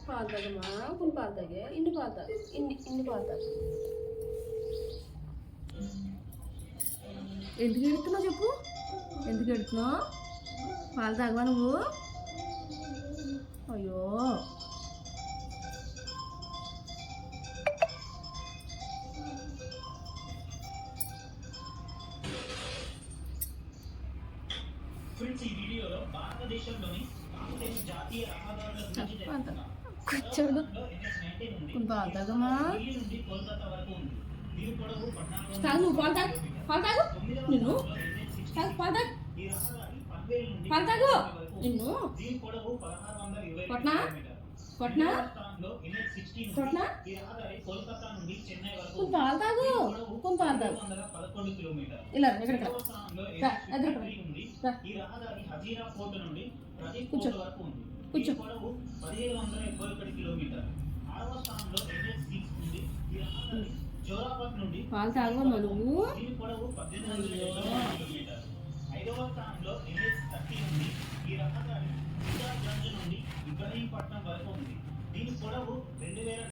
పాలు తాగమ్మా, కొన్ని పాలు తాగే, ఇన్ని పాలు తాగు, ఇన్ని పాలు తాగు. ఎందుకు ఎడుతున్నావు చెప్పు, ఎందుకు ఎడుతున్నావు? పాలు తాగవా నువ్వు? అయ్యో కూర్చోడు, కొన్ని పాలు తాగమ్మా. తాగు నువ్వు, పాలు తాగు, పాలు తాగు, నిన్ను తాగు, పాలు తాగు, పాలు తాగు, నిన్ను కొట్నా కొట్నా కొట్నా. కొన్ని పాలు తాగు, కొన్ని పాలు తాగు. ఇలా ఎక్కడికి కూర్చో కూర్చో. పాలు తాగమ్మా నువ్వు. ఐదవ స్థానంలో NH30 ఉంది. ఈ రహదారి నుండి ఇబ్రహీంపట్నం వరకు ఉంది. దీని పొడవు 2000